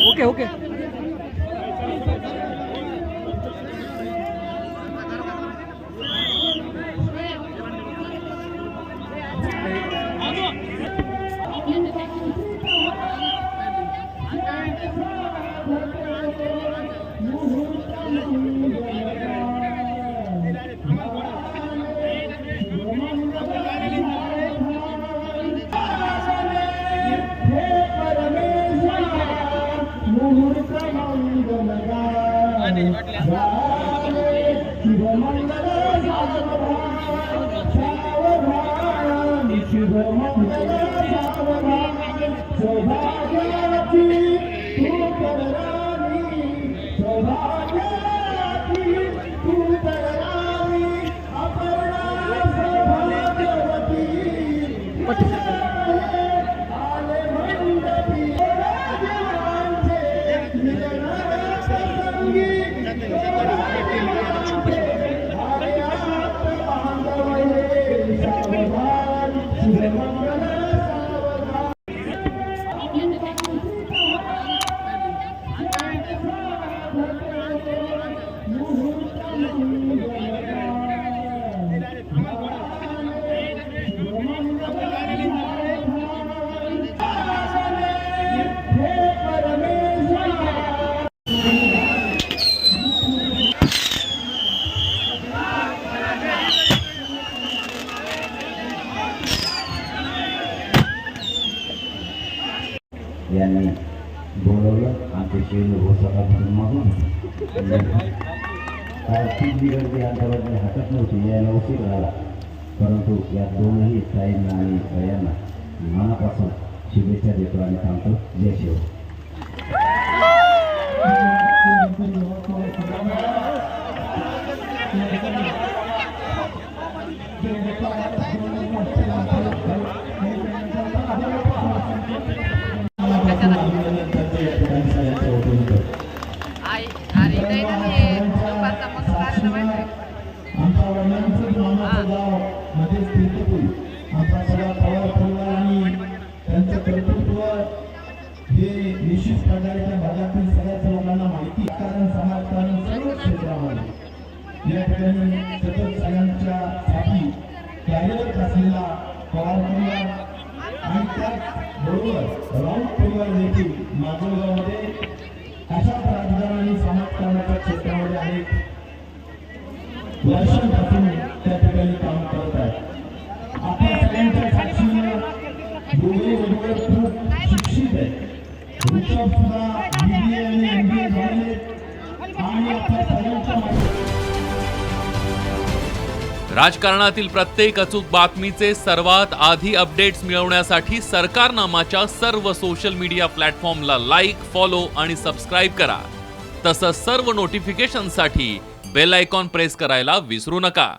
Okay okay यांनी बोलवलं अतिशय सकाळपासून मागून ती गर्दी अंतराने हातात नव्हती, यायला उशीर झाला, परंतु या दोनही ताईंना आणि सगळ्यांना मनापासून शुभेच्छा देतो आणि सांगतो जय शिव. वर्षांपासून त्या ठिकाणी काम करत आहेत. आपल्या सगळ्यांच्या साक्षीनं दोघे वडील खूप शिक्षित आहेत. ऋषभ सुद्धा BBA आणि MBA झाले आणि आपल्या सगळ्यांच्या राजकारणातील प्रत्येक अचूक बातमीचे सर्वात आधी अपडेट्स मिळवण्यासाठी सरकारनामाच्या सर्व सोशल मीडिया प्लॅटफॉर्मला लाईक, फॉलो आणि सबस्क्राईब करा. तसंच सर्व नोटिफिकेशनसाठी बेल आयकॉन प्रेस करायला विसरू नका.